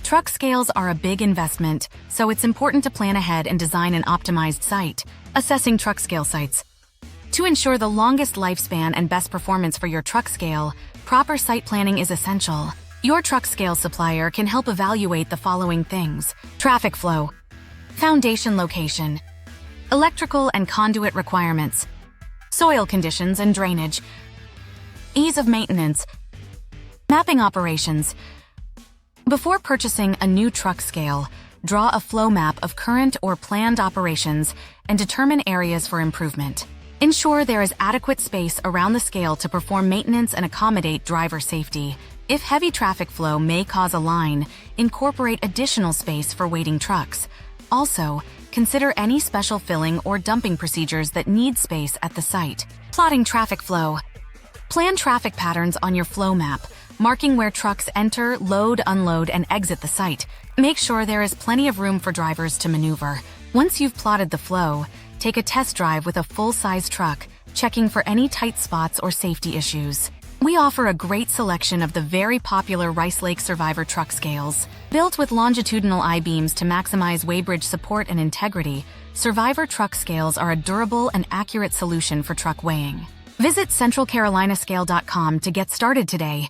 Truck scales are a big investment, so it's important to plan ahead and design an optimized site. Assessing truck scale sites. To ensure the longest lifespan and best performance for your truck scale, proper site planning is essential. Your truck scale supplier can help evaluate the following things: traffic flow, foundation location, electrical and conduit requirements, soil conditions and drainage, ease of maintenance, mapping operations. Before purchasing a new truck scale, draw a flow map of current or planned operations and determine areas for improvement. Ensure there is adequate space around the scale to perform maintenance and accommodate driver safety. If heavy traffic flow may cause a line, incorporate additional space for waiting trucks. Also, consider any special filling or dumping procedures that need space at the site. Plotting traffic flow. Plan traffic patterns on your flow map, marking where trucks enter, load, unload, and exit the site. Make sure there is plenty of room for drivers to maneuver. Once you've plotted the flow, take a test drive with a full-size truck, checking for any tight spots or safety issues. We offer a great selection of the very popular Rice Lake Survivor truck scales. Built with longitudinal I-beams to maximize weighbridge support and integrity, Survivor truck scales are a durable and accurate solution for truck weighing. Visit centralcarolinascale.com to get started today.